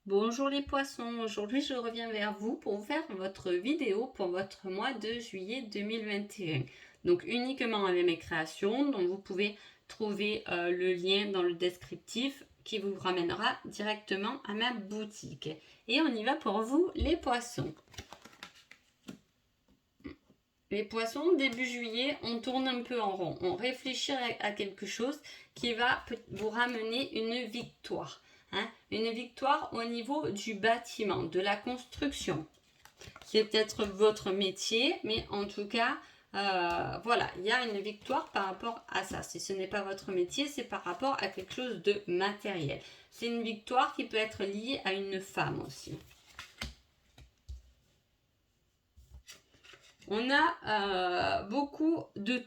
Bonjour les poissons, aujourd'hui je reviens vers vous pour vous faire votre vidéo pour votre mois de juillet 2021. Donc uniquement avec mes créations, dont vous pouvez trouver le lien dans le descriptif qui vous ramènera directement à ma boutique. Et on y va pour vous les poissons. Les poissons, début juillet, on tourne un peu en rond. On réfléchit à quelque chose qui va vous ramener une victoire. Une victoire au niveau du bâtiment, de la construction. C'est peut-être votre métier, mais en tout cas, voilà, il y a une victoire par rapport à ça. Si ce n'est pas votre métier, c'est par rapport à quelque chose de matériel. C'est une victoire qui peut être liée à une femme aussi. On a beaucoup de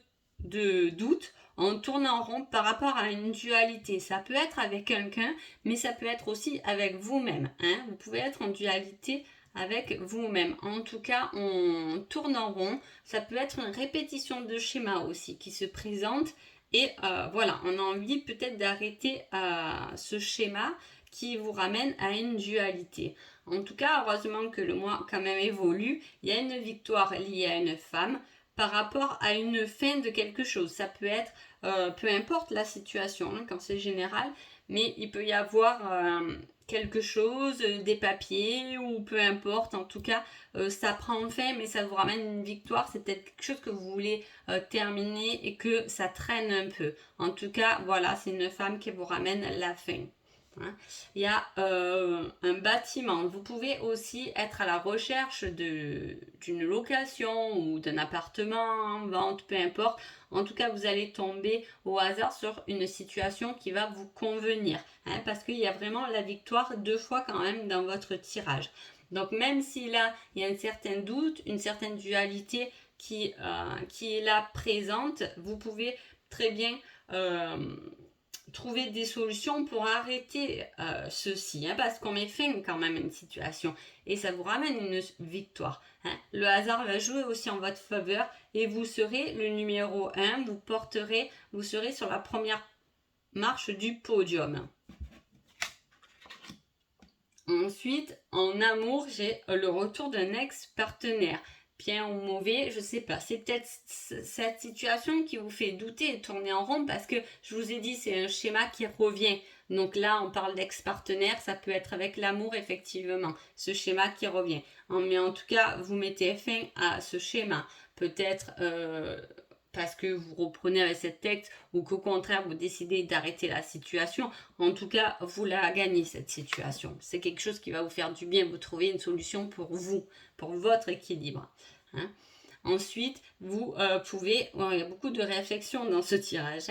doutes en tournant en rond par rapport à une dualité. Ça peut être avec quelqu'un, mais ça peut être aussi avec vous-même. Vous pouvez être en dualité avec vous-même. En tout cas, on tourne en rond. Ça peut être une répétition de schéma aussi qui se présente. Et voilà, on a envie peut-être d'arrêter ce schéma qui vous ramène à une dualité. En tout cas, heureusement que le mois quand même évolue. Il y a une victoire liée à une femme par rapport à une fin de quelque chose. Ça peut être, peu importe la situation, quand c'est général, mais il peut y avoir quelque chose, des papiers ou peu importe. En tout cas, ça prend fin, mais ça vous ramène une victoire. C'est peut-être quelque chose que vous voulez terminer et que ça traîne un peu. En tout cas, voilà, c'est une femme qui vous ramène la fin. Il y a un bâtiment. Vous pouvez aussi être à la recherche d'une location ou d'un appartement en vente, peu importe. En tout cas, vous allez tomber au hasard sur une situation qui va vous convenir. Parce qu'il y a vraiment la victoire deux fois quand même dans votre tirage. Donc même si là, il y a un certain doute, une certaine dualité qui est là présente, vous pouvez très bien trouver des solutions pour arrêter ceci, parce qu'on met fin quand même à une situation et ça vous ramène une victoire. Le hasard va jouer aussi en votre faveur et vous serez le numéro 1, vous serez sur la première marche du podium. Ensuite, en amour, j'ai le retour d'un ex-partenaire. Bien ou mauvais, je sais pas. C'est peut-être cette situation qui vous fait douter et tourner en rond parce que je vous ai dit, c'est un schéma qui revient. Donc là, on parle d'ex-partenaire, ça peut être avec l'amour, effectivement, ce schéma qui revient. Mais en tout cas, vous mettez fin à ce schéma. Peut-être parce que vous reprenez avec cette texte ou qu'au contraire vous décidez d'arrêter la situation. En tout cas, vous la gagnez cette situation. C'est quelque chose qui va vous faire du bien. Vous trouvez une solution pour vous, pour votre équilibre. Ensuite, vous pouvez, il y a beaucoup de réflexions dans ce tirage,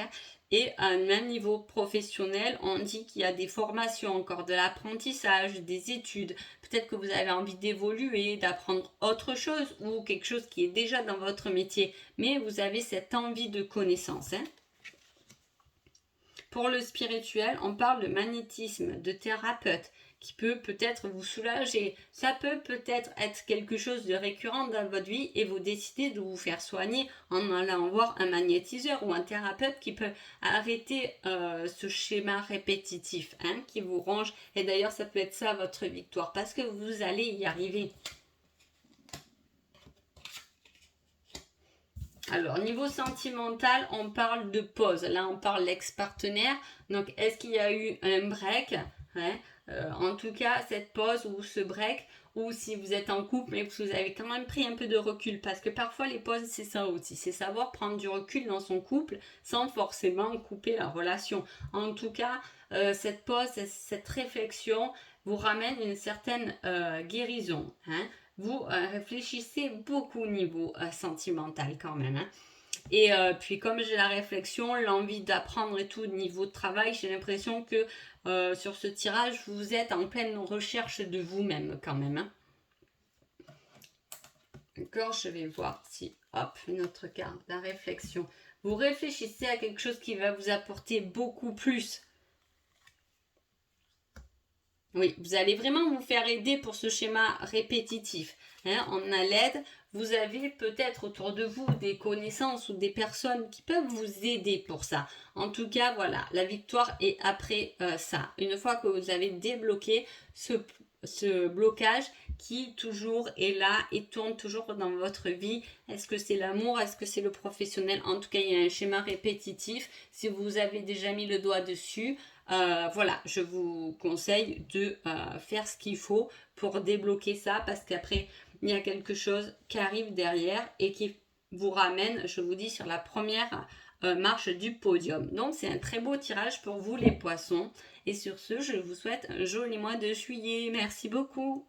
et à un même niveau professionnel, on dit qu'il y a des formations, encore de l'apprentissage, des études. Peut-être que vous avez envie d'évoluer, d'apprendre autre chose ou quelque chose qui est déjà dans votre métier, mais vous avez cette envie de connaissance. Pour le spirituel, on parle de magnétisme, de thérapeute, qui peut peut-être vous soulager. Ça peut peut-être être quelque chose de récurrent dans votre vie et vous décidez de vous faire soigner en allant voir un magnétiseur ou un thérapeute qui peut arrêter ce schéma répétitif qui vous ronge. Et d'ailleurs, ça peut être ça votre victoire parce que vous allez y arriver. Alors, niveau sentimental, on parle de pause. Là, on parle d'ex-partenaire. Donc, est-ce qu'il y a eu un break en tout cas, cette pause ou ce break, ou si vous êtes en couple, mais vous avez quand même pris un peu de recul. Parce que parfois, les pauses, c'est ça aussi. C'est savoir prendre du recul dans son couple sans forcément couper la relation. En tout cas, cette pause, cette réflexion vous ramène une certaine guérison. Vous réfléchissez beaucoup au niveau sentimental quand même. Et puis comme j'ai la réflexion, l'envie d'apprendre et tout niveau de travail, j'ai l'impression que sur ce tirage, vous êtes en pleine recherche de vous-même quand même. D'accord, je vais voir si, hop, une autre carte, la réflexion. Vous réfléchissez à quelque chose qui va vous apporter beaucoup plus. Oui, vous allez vraiment vous faire aider pour ce schéma répétitif. Hein, on a l'aide. Vous avez peut-être autour de vous des connaissances ou des personnes qui peuvent vous aider pour ça. En tout cas, voilà, la victoire est après ça. Une fois que vous avez débloqué ce blocage qui toujours est là et tourne toujours dans votre vie. Est-ce que c'est l'amour? Est-ce que c'est le professionnel? En tout cas, il y a un schéma répétitif. Si vous avez déjà mis le doigt dessus, voilà, je vous conseille de faire ce qu'il faut pour débloquer ça parce qu'après, il y a quelque chose qui arrive derrière et qui vous ramène, je vous dis, sur la première marche du podium. Donc, c'est un très beau tirage pour vous, les poissons. Et sur ce, je vous souhaite un joli mois de juillet. Merci beaucoup.